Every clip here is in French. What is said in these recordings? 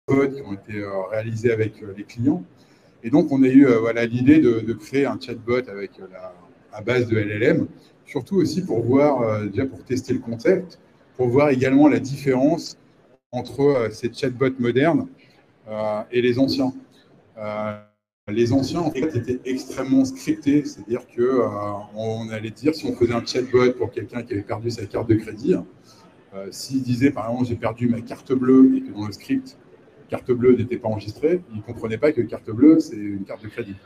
chatbots qui ont été réalisés avec les clients. Et donc, on a eu voilà, l'idée de créer un chatbot avec à base de LLM, surtout aussi pour voir, déjà pour tester le concept, pour voir également la différence entre ces chatbots modernes et les anciens. Les anciens, en fait, étaient extrêmement scriptés, c'est-à-dire qu'on allait dire, si on faisait un chatbot pour quelqu'un qui avait perdu sa carte de crédit, s'il disait, par exemple, j'ai perdu ma carte bleue, et que dans le script, carte bleue n'était pas enregistrée, il ne comprenait pas que carte bleue, c'est une carte de crédit.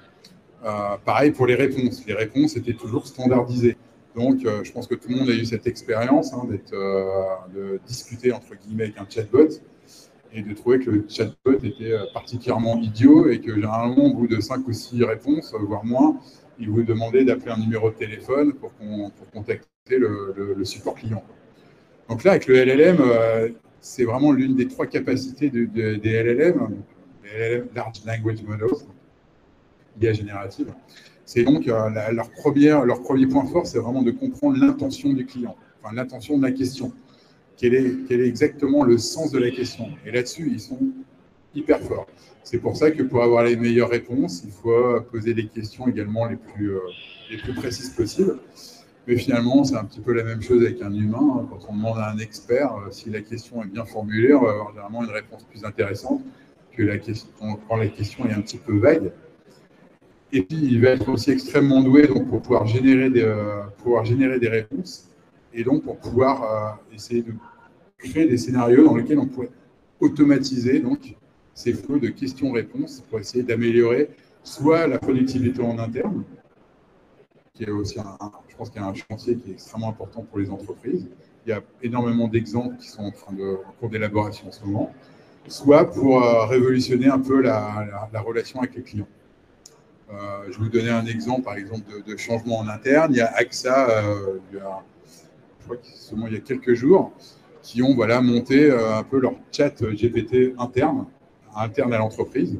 Pareil pour les réponses. Les réponses étaient toujours standardisées. Donc, je pense que tout le monde a eu cette expérience de discuter, entre guillemets, avec un chatbot et de trouver que le chatbot était particulièrement idiot et que généralement, au bout de 5 ou 6 réponses, voire moins, il vous demandait d'appeler un numéro de téléphone pour contacter le support client. Donc là, avec le LLM, c'est vraiment l'une des 3 capacités des LLM, les LLM Large Language Models, IA générative. C'est donc leur premier point fort, c'est vraiment de comprendre l'intention du client, enfin l'intention de la question. Quel est exactement le sens de la question. Et là-dessus, ils sont hyper forts. C'est pour ça que pour avoir les meilleures réponses, il faut poser les questions également les plus précises possibles. Mais finalement, c'est un petit peu la même chose avec un humain. Quand on demande à un expert si la question est bien formulée, on va avoir généralement une réponse plus intéressante que quand la question est un petit peu vague. Et puis, il va être aussi extrêmement doué donc, pour pouvoir générer des réponses et donc pour pouvoir essayer de créer des scénarios dans lesquels on pourrait automatiser donc, ces flots de questions-réponses pour essayer d'améliorer soit la productivité en interne, qui est aussi, je pense qu'il y a un chantier qui est extrêmement important pour les entreprises. Il y a énormément d'exemples qui sont en cours d'élaboration en ce moment, soit pour révolutionner un peu la relation avec les clients. Je vais vous donner un exemple, par exemple, de changement en interne. Il y a AXA, je crois que c'est seulement il y a quelques jours, qui ont monté un peu leur chat GPT interne à l'entreprise.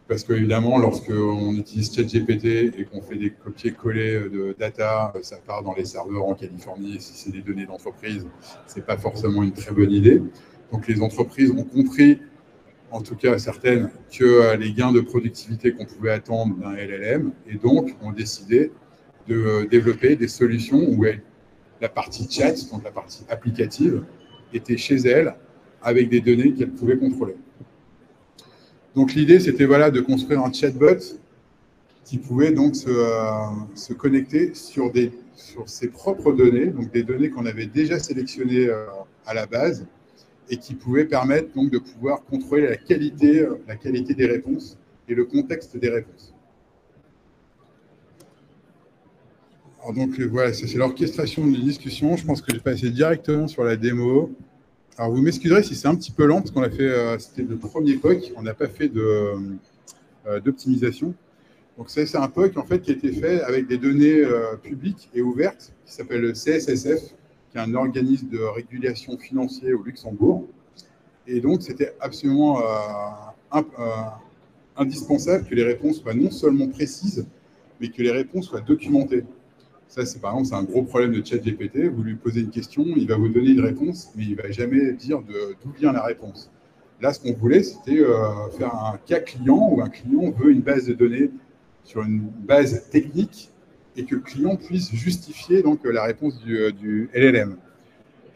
Parce qu'évidemment, lorsqu'on utilise ChatGPT et qu'on fait des copier-coller de data, ça part dans les serveurs en Californie, et si c'est des données d'entreprise, ce n'est pas forcément une très bonne idée. Donc les entreprises ont compris, en tout cas certaines, que les gains de productivité qu'on pouvait attendre d'un LLM, et donc ont décidé de développer des solutions où la partie chat, donc la partie applicative, était chez elles avec des données qu'elles pouvaient contrôler. Donc l'idée, c'était de construire un chatbot qui pouvait donc se connecter sur ses propres données, donc des données qu'on avait déjà sélectionnées à la base, et qui pouvait permettre donc de pouvoir contrôler la qualité des réponses et le contexte des réponses. Alors donc voilà, c'est l'orchestration d'une discussion. Je pense que je vais passer directement sur la démo. Alors vous m'excuserez si c'est un petit peu lent, parce qu'on a fait, c'était le premier POC, on n'a pas fait d'optimisation. Donc c'est un POC en fait qui a été fait avec des données publiques et ouvertes, qui s'appelle le CSSF, qui est un organisme de régulation financier au Luxembourg. Et donc c'était absolument indispensable que les réponses soient non seulement précises, mais que les réponses soient documentées. Ça, par exemple, c'est un gros problème de ChatGPT. Vous lui posez une question, il va vous donner une réponse, mais il ne va jamais dire d'où vient la réponse. Là, ce qu'on voulait, c'était faire un cas client où un client veut une base de données sur une base technique et que le client puisse justifier donc, la réponse du LLM.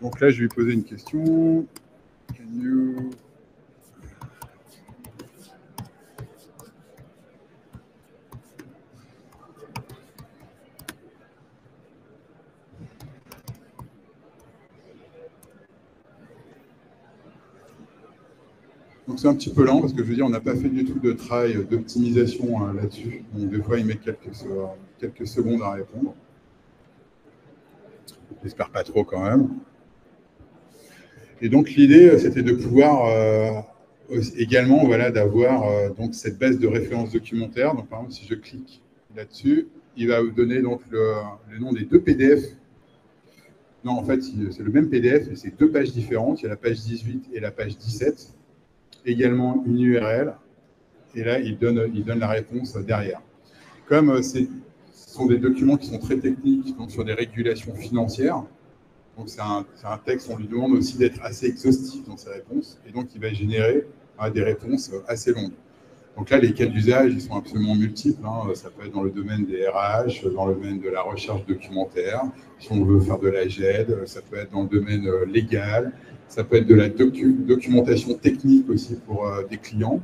Donc là, je vais lui poser une question. Can you... Donc c'est un petit peu lent parce que je veux dire, on n'a pas fait du tout de travail d'optimisation là-dessus. Donc des fois, il met quelques secondes à répondre. J'espère pas trop quand même. Et donc l'idée, c'était de pouvoir également d'avoir donc cette base de références documentaires. Donc par exemple, si je clique là-dessus, il va vous donner donc le nom des 2 PDF. Non, en fait, c'est le même PDF et c'est 2 pages différentes. Il y a la page 18 et la page 17. Également une URL, et là, il donne la réponse derrière. Comme ce sont des documents qui sont très techniques, donc sur des régulations financières, donc c'est un texte, on lui demande aussi d'être assez exhaustif dans ses réponses, et donc il va générer à des réponses assez longues. Donc là, les cas d'usage, ils sont absolument multiples. Hein. Ça peut être dans le domaine des RH, dans le domaine de la recherche documentaire, si on veut faire de la GED, ça peut être dans le domaine légal, ça peut être de la documentation technique aussi pour des clients,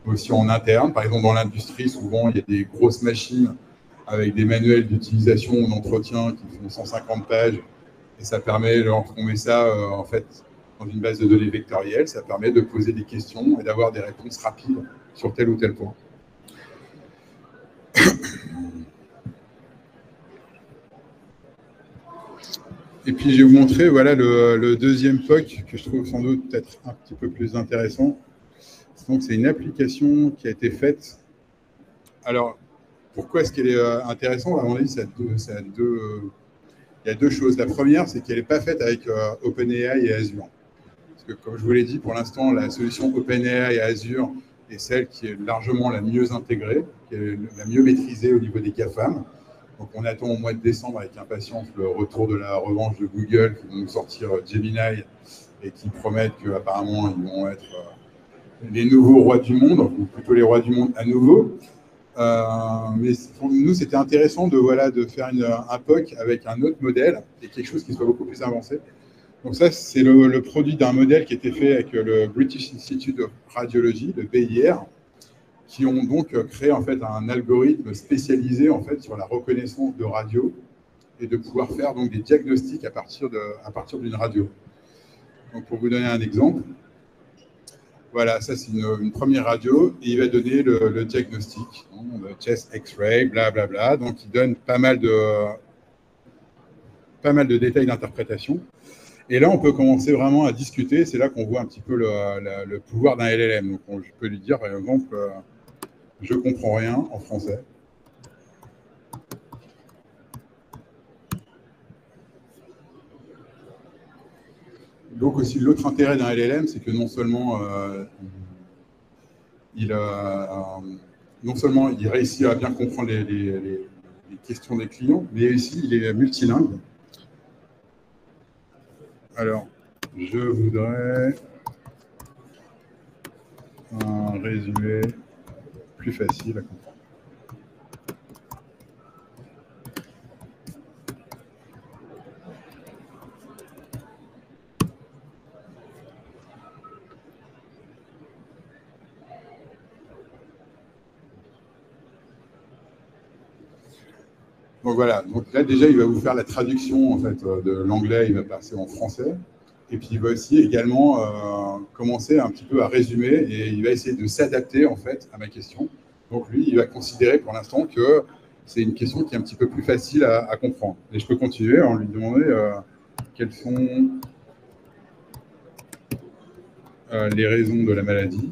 aussi en interne. Par exemple, dans l'industrie, souvent, il y a des grosses machines avec des manuels d'utilisation ou d'entretien qui font 150 pages. Et ça permet, lorsqu'on met ça en fait, dans une base de données vectorielle, ça permet de poser des questions et d'avoir des réponses rapides sur tel ou tel point. Et puis, je vais vous montrer voilà, le deuxième POC que je trouve sans doute peut-être un petit peu plus intéressant. Donc, c'est une application qui a été faite. Alors, pourquoi est-ce qu'elle est intéressante? À mon avis, il y a deux choses. La première, c'est qu'elle n'est pas faite avec OpenAI et Azure. Parce que, comme je vous l'ai dit, pour l'instant, la solution OpenAI et Azure est celle qui est largement la mieux intégrée, qui est la mieux maîtrisée au niveau des GAFAM. Donc, on attend au mois de décembre avec impatience le retour de la revanche de Google qui vont nous sortir Gemini et qui promettent qu'apparemment, ils vont être les nouveaux rois du monde, ou plutôt les rois du monde à nouveau. Mais pour nous, c'était intéressant de faire un POC avec un autre modèle et quelque chose qui soit beaucoup plus avancé. Donc ça, c'est le produit d'un modèle qui a été fait avec le British Institute of Radiology, le BIR, qui ont donc créé en fait un algorithme spécialisé en fait sur la reconnaissance de radio et de pouvoir faire donc des diagnostics à partir d'une radio. Donc pour vous donner un exemple, voilà, ça c'est une première radio et il va donner le diagnostic, le chest X-ray, blablabla. Donc il donne pas mal de détails d'interprétation. Et là, on peut commencer vraiment à discuter. C'est là qu'on voit un petit peu le pouvoir d'un LLM. Donc je peux lui dire, par exemple, je comprends rien en français. Donc aussi, l'autre intérêt d'un LLM, c'est que non seulement il réussit à bien comprendre les questions des clients, mais aussi il est multilingue. Alors, je voudrais un résumé plus facile à comprendre. Donc voilà, donc là déjà il va vous faire la traduction en fait, de l'anglais, il va passer en français. Et puis il va aussi également commencer un petit peu à résumer et il va essayer de s'adapter en fait à ma question. Donc lui, il va considérer pour l'instant que c'est une question qui est un petit peu plus facile à comprendre. Et je peux continuer en lui demandant quelles sont les raisons de la maladie.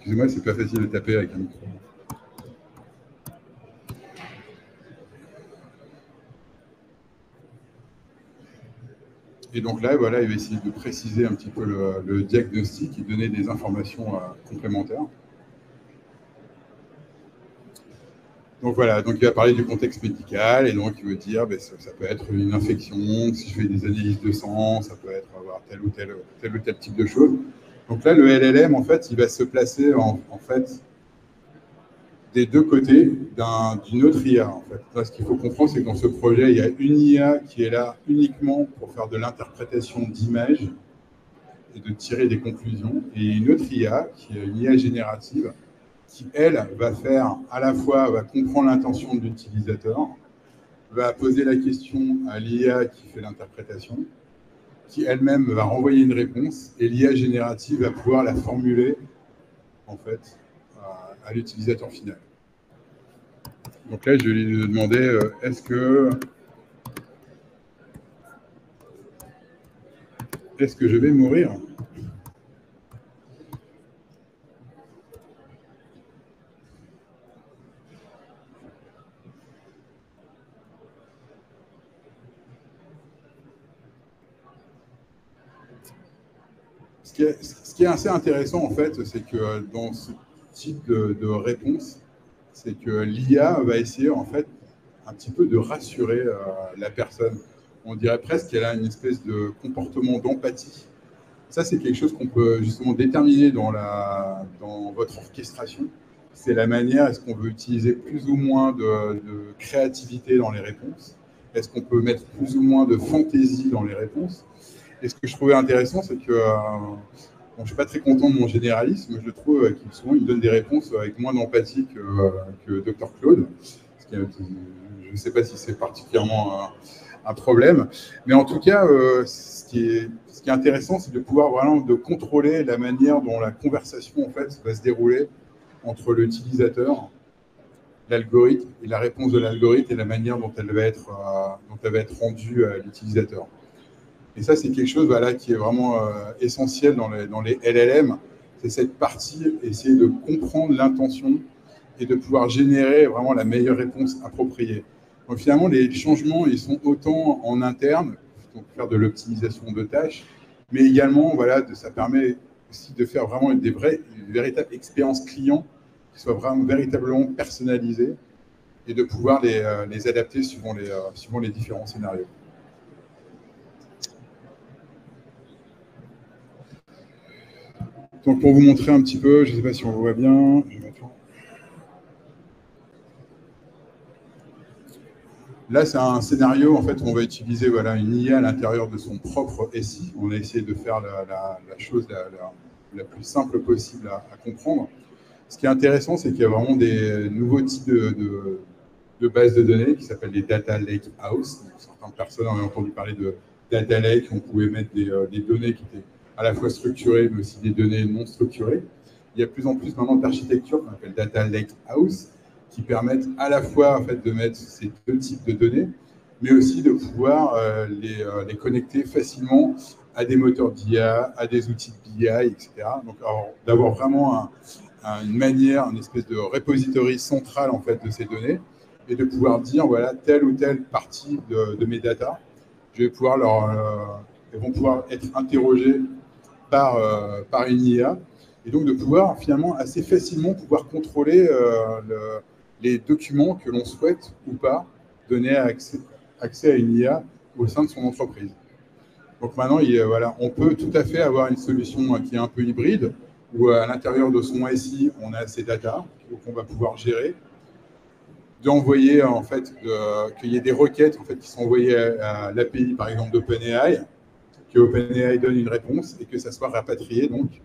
Excusez-moi, c'est pas facile de taper avec un micro. Et donc là, voilà, il va essayer de préciser un petit peu le diagnostic et donner des informations complémentaires. Donc voilà, donc il va parler du contexte médical et donc il veut dire ça peut être une infection, si je fais des analyses de sang, ça peut être avoir tel ou tel type de choses. Donc là, le LLM, en fait, il va se placer en fait des deux côtés d'une autre IA. En fait. Là, ce qu'il faut comprendre, c'est que dans ce projet, il y a une IA qui est là uniquement pour faire de l'interprétation d'images et de tirer des conclusions, et une autre IA qui est une IA générative qui, elle, va faire à la fois, va comprendre l'intention de l'utilisateur, va poser la question à l'IA qui fait l'interprétation, qui elle-même va renvoyer une réponse, et l'IA générative va pouvoir la formuler, en fait, à l'utilisateur final. Donc là, je lui demandais, est-ce que je vais mourir ? Ce qui est assez intéressant, en fait, c'est que dans ce type de réponse, c'est que l'IA va essayer, en fait, un petit peu de rassurer la personne. on dirait presque qu'elle a une espèce de comportement d'empathie. Ça, c'est quelque chose qu'on peut justement déterminer dans votre orchestration. C'est la manière, est-ce qu'on veut utiliser plus ou moins de créativité dans les réponses? Est-ce qu'on peut mettre plus ou moins de fantaisie dans les réponses? Et ce que je trouvais intéressant, c'est que bon, je ne suis pas très content de mon généralisme. Je trouve qu'il souvent il donne des réponses avec moins d'empathie que Dr Claude. Je ne sais pas si c'est particulièrement un problème. Mais en tout cas, ce qui est intéressant, c'est de pouvoir vraiment de contrôler la manière dont la conversation en fait, va se dérouler entre l'utilisateur, l'algorithme et la réponse de l'algorithme et la manière dont elle va être rendue à l'utilisateur. Et ça, c'est quelque chose voilà, qui est vraiment essentiel dans les LLM. C'est cette partie, essayer de comprendre l'intention et de pouvoir générer vraiment la meilleure réponse appropriée. Donc finalement, les changements, ils sont autant en interne, donc faire de l'optimisation de tâches, mais également, voilà, ça permet aussi de faire vraiment une véritable expérience client qui soit vraiment véritablement personnalisée et de pouvoir les adapter suivant les différents scénarios. Donc pour vous montrer un petit peu, je ne sais pas si on voit bien, je vais mettre... Là, c'est un scénario en fait, où on va utiliser voilà, une IA à l'intérieur de son propre SI. On a essayé de faire la chose la plus simple possible à comprendre. Ce qui est intéressant, c'est qu'il y a vraiment des nouveaux types de bases de données qui s'appellent les Data Lake House. Donc, certaines personnes ont entendu parler de Data Lake, on pouvait mettre des données qui étaient à la fois structurées, mais aussi des données non structurées. Il y a de plus en plus maintenant d'architectures qu'on appelle Data Lake House, qui permettent à la fois en fait, de mettre ces deux types de données, mais aussi de pouvoir les connecter facilement à des moteurs d'IA, à des outils de BI, etc. Donc, d'avoir vraiment une manière, une espèce de repository central en fait, de ces données, et de pouvoir dire, voilà, telle ou telle partie de mes data, elles vont pouvoir être interrogées par une IA, et donc de pouvoir finalement assez facilement pouvoir contrôler les documents que l'on souhaite ou pas donner accès à une IA au sein de son entreprise. Donc maintenant, voilà, on peut tout à fait avoir une solution qui est un peu hybride, où à l'intérieur de son SI, on a ces data qu'on va pouvoir gérer, d'envoyer en fait, qu'il y ait des requêtes en fait, qui sont envoyées à l'API par exemple d'OpenAI, que OpenAI donne une réponse et que ça soit rapatrié donc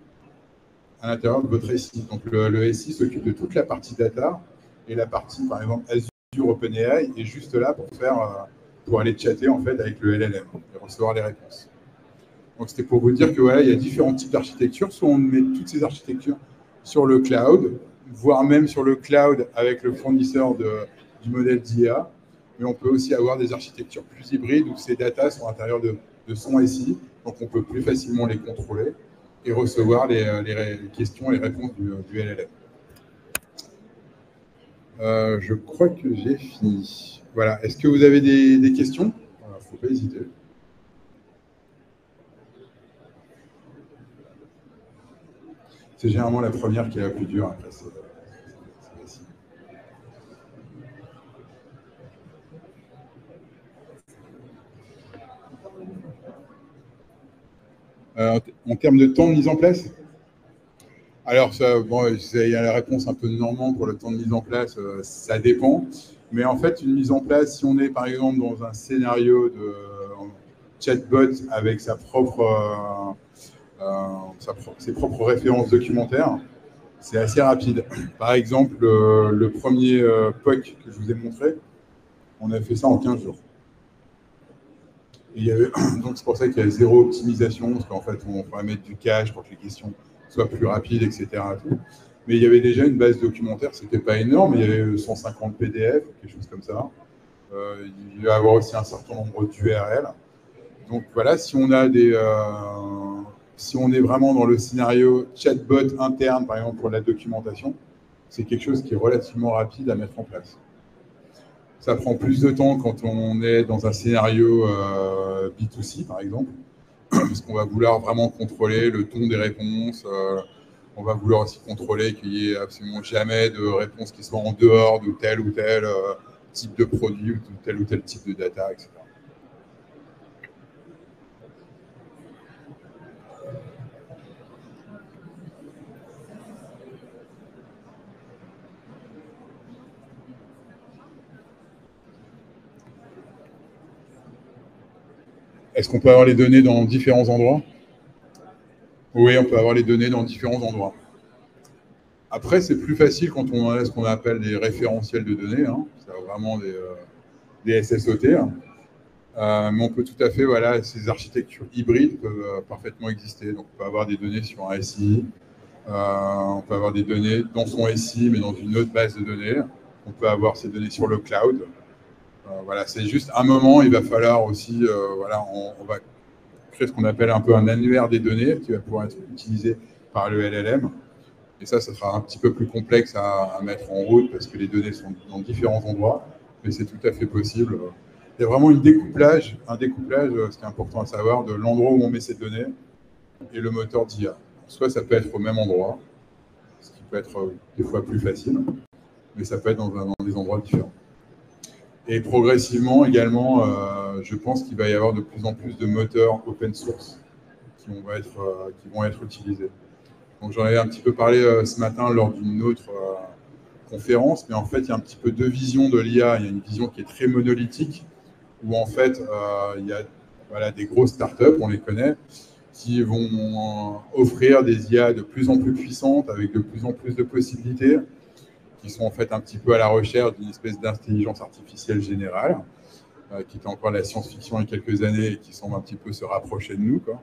à l'intérieur de votre SI. Donc le SI s'occupe de toute la partie data et la partie par exemple Azure OpenAI est juste là pour aller chatter en fait avec le LLM et recevoir les réponses. Donc c'était pour vous dire que voilà, il y a différents types d'architectures. Soit on met toutes ces architectures sur le cloud, voire même sur le cloud avec le fournisseur du modèle d'IA, mais on peut aussi avoir des architectures plus hybrides où ces data sont à l'intérieur de son SI, donc on peut plus facilement les contrôler et recevoir les questions et les réponses du LLM. Je crois que j'ai fini. Voilà. Est-ce que vous avez des questions? Il ne faut pas hésiter. C'est généralement la première qui est la plus dure. Après, c'est facile. En termes de temps de mise en place, alors, bon, il y a la réponse un peu normande pour le temps de mise en place, ça dépend. Mais en fait, une mise en place, si on est par exemple dans un scénario de chatbot avec ses propres références documentaires, c'est assez rapide. Par exemple, le premier POC que je vous ai montré, on a fait ça en 15 jours. Et donc c'est pour ça qu'il y a zéro optimisation, parce qu'en fait, on va mettre du cache pour que les questions soient plus rapides, etc. Tout. Mais il y avait déjà une base documentaire, c'était pas énorme, il y avait 150 PDF, quelque chose comme ça. Il va y avoir aussi un certain nombre d'URL. Donc voilà, si on est vraiment dans le scénario chatbot interne, par exemple pour la documentation, c'est quelque chose qui est relativement rapide à mettre en place. Ça prend plus de temps quand on est dans un scénario B2C, par exemple, parce qu'on va vouloir vraiment contrôler le ton des réponses. On va vouloir aussi contrôler qu'il n'y ait absolument jamais de réponse qui soit en dehors de tel ou tel type de produit ou tel type de data, etc. Est-ce qu'on peut avoir les données dans différents endroits? Oui, on peut avoir les données dans différents endroits. Après, c'est plus facile quand on a ce qu'on appelle des référentiels de données, hein. C'est vraiment des SSOT. Hein. Mais on peut tout à fait, voilà, ces architectures hybrides peuvent parfaitement exister. Donc, on peut avoir des données sur un SI, on peut avoir des données dans son SI, mais dans une autre base de données. On peut avoir ces données sur le cloud. Voilà, c'est juste un moment, il va falloir aussi, voilà, on va créer ce qu'on appelle un peu un annuaire des données qui va pouvoir être utilisé par le LLM. Et ça sera un petit peu plus complexe à mettre en route parce que les données sont dans différents endroits, mais c'est tout à fait possible. Il y a vraiment un découplage, ce qui est important à savoir, de l'endroit où on met ces données et le moteur d'IA. Soit ça peut être au même endroit, ce qui peut être des fois plus facile, mais ça peut être dans des endroits différents. Et progressivement également, je pense qu'il va y avoir de plus en plus de moteurs open source qui vont être utilisés. Donc j'en avais un petit peu parlé ce matin lors d'une autre conférence, mais en fait il y a un petit peu deux visions de l'IA. Il y a une vision qui est très monolithique, où en fait il y a voilà, des grosses startups, on les connaît, qui vont offrir des IA de plus en plus puissantes, avec de plus en plus de possibilités, qui sont en fait un petit peu à la recherche d'une espèce d'intelligence artificielle générale, qui était encore la science-fiction il y a quelques années et qui semble un petit peu se rapprocher de nous, quoi.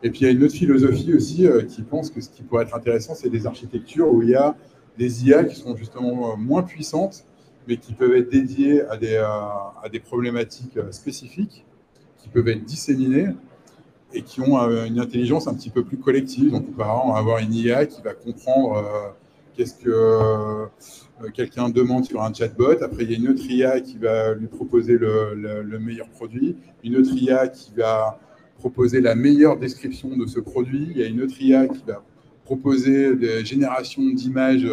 Et puis il y a une autre philosophie aussi qui pense que ce qui pourrait être intéressant, c'est des architectures où il y a des IA qui sont justement moins puissantes, mais qui peuvent être dédiées à des problématiques spécifiques, qui peuvent être disséminées et qui ont une intelligence un petit peu plus collective. Donc, on va avoir une IA qui va comprendre qu'est-ce que quelqu'un demande sur un chatbot. Après, il y a une autre IA qui va lui proposer le meilleur produit. Une autre IA qui va proposer la meilleure description de ce produit. Il y a une autre IA qui va proposer des générations d'images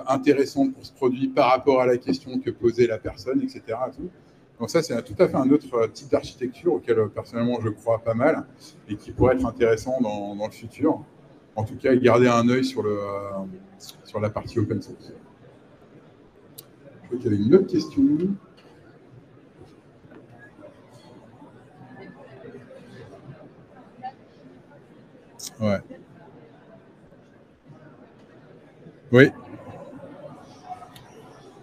intéressantes pour ce produit par rapport à la question que posait la personne, etc. Donc ça, c'est tout à fait un autre type d'architecture auquel personnellement je crois pas mal et qui pourrait être intéressant dans le futur. En tout cas, garder un œil sur la partie open source. Je crois qu'il y avait une autre question. Ouais. Oui.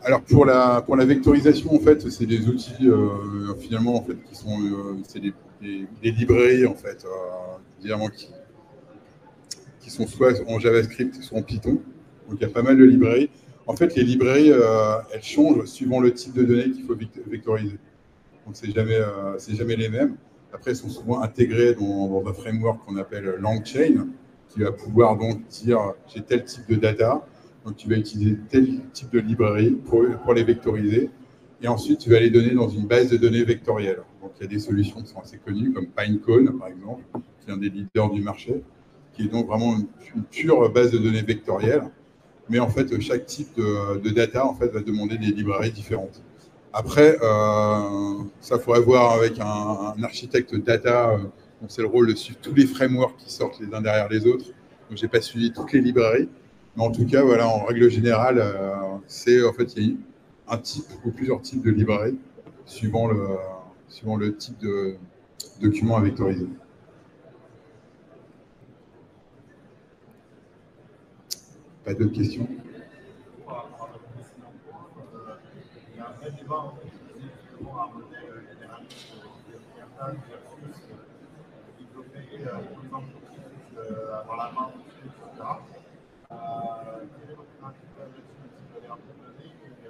Alors pour la vectorisation, en fait, c'est des outils finalement en fait qui sont c'est des librairies en fait évidemment qui sont soit en JavaScript, soit en Python. Donc il y a pas mal de librairies. En fait, les librairies elles changent suivant le type de données qu'il faut vectoriser. Donc c'est jamais les mêmes. Après, elles sont souvent intégrées dans un framework qu'on appelle LangChain, qui va pouvoir donc dire j'ai tel type de data. Donc, tu vas utiliser tel type de librairie pour les vectoriser. Et ensuite, tu vas les donner dans une base de données vectorielle. Donc, il y a des solutions qui sont assez connues, comme Pinecone, par exemple, qui est un des leaders du marché, qui est donc vraiment une pure base de données vectorielle. Mais en fait, chaque type de data en fait, va demander des librairies différentes. Après, ça faudrait voir avec un architecte data, dont c'est le rôle de suivre tous les frameworks qui sortent les uns derrière les autres. Donc, je n'ai pas suivi toutes les librairies. Mais en tout cas, voilà, en règle générale, c'est en fait, il y a un type ou plusieurs types de librairies suivant le type de document à vectoriser. Pas d'autres questions? Il y a un vrai débat en fait, justement un modèle généraliste versus développer des entreprises avoir la main dessus, etc. Quel est votre avis là-dessus? Vous allez un peu donner et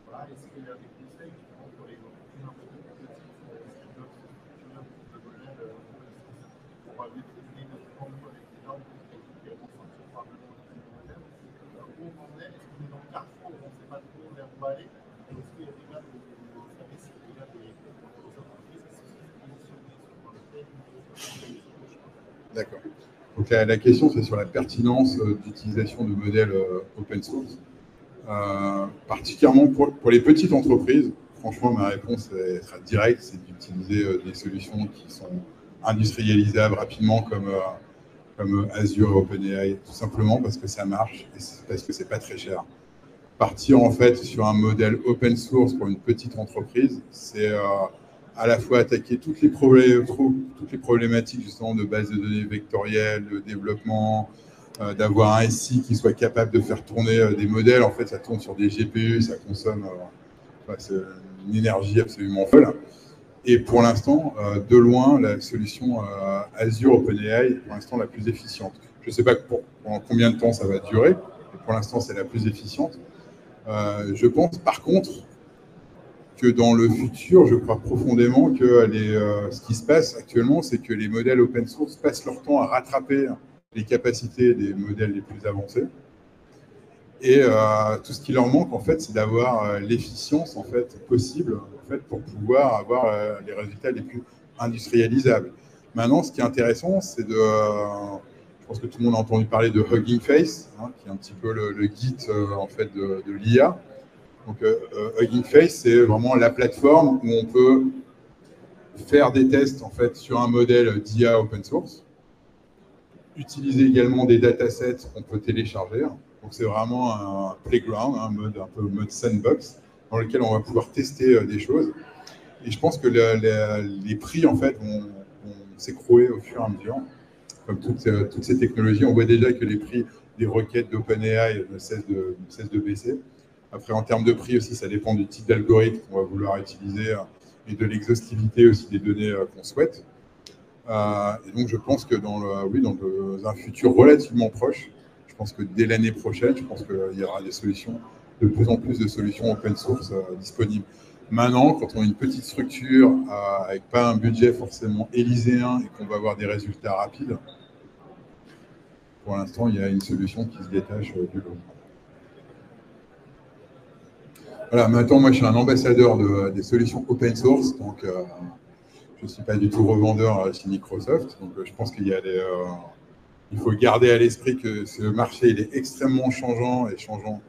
voilà, est-ce qu'il y a des conseils justement pour les entreprises un peu plus petites qui doivent se structurer un petit peu le modèle pour maîtriser notamment nous avec les normes qui vont sortir probablement dans ce modèle? Où on en est? Est-ce qu'on est dans le carrefour où on ne sait pas trop vers où aller? Est-ce qu'il y a déjà des entreprises qui se positionnent sur un thème? D'accord. Donc la question, c'est sur la pertinence d'utilisation de modèles open source. Particulièrement pour les petites entreprises, franchement, ma réponse sera directe, c'est d'utiliser des solutions qui sont industrialisables rapidement comme Azure et OpenAI, tout simplement parce que ça marche et parce que c'est pas très cher. Partir en fait sur un modèle open source pour une petite entreprise, c'est à la fois attaquer toutes les problématiques justement de base de données vectorielles, de développement, d'avoir un SI qui soit capable de faire tourner des modèles. En fait, ça tourne sur des GPU, ça consomme c'est une énergie absolument folle. Et pour l'instant, de loin, la solution Azure OpenAI est pour l'instant la plus efficiente. Je ne sais pas pendant combien de temps ça va durer, mais pour l'instant, c'est la plus efficiente. Je pense par contre que dans le futur, je crois profondément que ce qui se passe actuellement, c'est que les modèles open source passent leur temps à rattraper les capacités des modèles les plus avancés. Et tout ce qui leur manque, en fait, c'est d'avoir l'efficience en fait, possible en fait, pour pouvoir avoir les résultats les plus industrialisables. Maintenant, ce qui est intéressant, c'est je pense que tout le monde a entendu parler de Hugging Face, hein, qui est un petit peu le Git en fait, de l'IA. Donc, Hugging Face, c'est vraiment la plateforme où on peut faire des tests en fait, sur un modèle d'IA open source, utiliser également des datasets qu'on peut télécharger. Donc, c'est vraiment un playground, un peu mode sandbox, dans lequel on va pouvoir tester des choses. Et je pense que les prix, en fait, vont s'écrouler au fur et à mesure. Comme toutes ces technologies, on voit déjà que les prix des requêtes d'OpenAI ne cessent de baisser. Après, en termes de prix aussi, ça dépend du type d'algorithme qu'on va vouloir utiliser et de l'exhaustivité aussi des données qu'on souhaite. Et donc, je pense que dans un futur relativement proche, je pense que dès l'année prochaine, je pense qu'il y aura de plus en plus de solutions open source disponibles. Maintenant, quand on a une petite structure avec pas un budget forcément élyséen et qu'on va avoir des résultats rapides, pour l'instant, il y a une solution qui se détache du lot. Voilà, maintenant, moi, je suis un ambassadeur des solutions open source, donc je ne suis pas du tout revendeur chez Microsoft. Donc, je pense qu'il y a il faut garder à l'esprit que ce marché, il est extrêmement changeant et changeant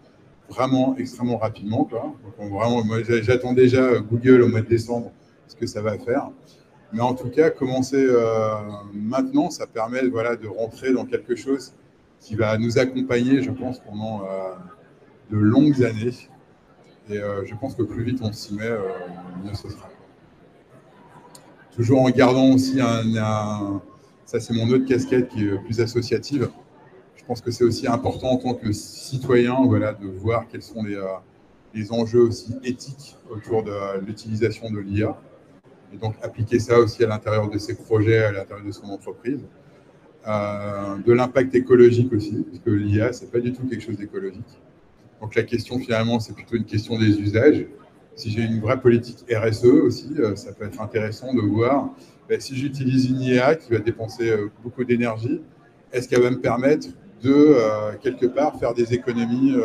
vraiment extrêmement rapidement, quoi. Donc, moi, j'attends déjà Google au mois de décembre, ce que ça va faire. Mais en tout cas, commencer maintenant, ça permet de rentrer dans quelque chose qui va nous accompagner, je pense, pendant de longues années. Et je pense que plus vite on s'y met, mieux ce sera. Toujours en gardant aussi ça c'est mon autre casquette qui est plus associative. Je pense que c'est aussi important en tant que citoyen de voir quels sont les enjeux aussi éthiques autour de l'utilisation de l'IA. Et donc appliquer ça aussi à l'intérieur de ses projets, à l'intérieur de son entreprise. De l'impact écologique aussi, parce que l'IA, c'est pas du tout quelque chose d'écologique. Donc la question finalement, c'est plutôt une question des usages. Si j'ai une vraie politique RSE aussi, ça peut être intéressant de voir si j'utilise une IA qui va dépenser beaucoup d'énergie, est-ce qu'elle va me permettre de, quelque part, faire des économies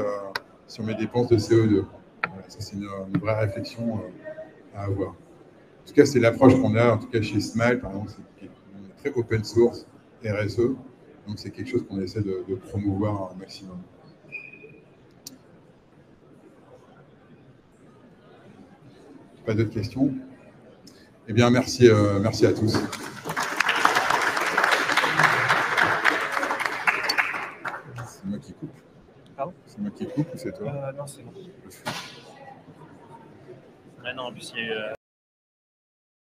sur mes dépenses de CO2. Voilà, ça, c'est une vraie réflexion à avoir. En tout cas, c'est l'approche qu'on a, en tout cas chez Smile, par exemple, c'est très open source, RSE. Donc, c'est quelque chose qu'on essaie de promouvoir un maximum. Pas d'autres questions? Eh bien, merci à tous. C'est moi qui coupe. Pardon? C'est moi qui coupe ou c'est toi? Non, c'est bon. Ouais, non, en plus, il y a eu...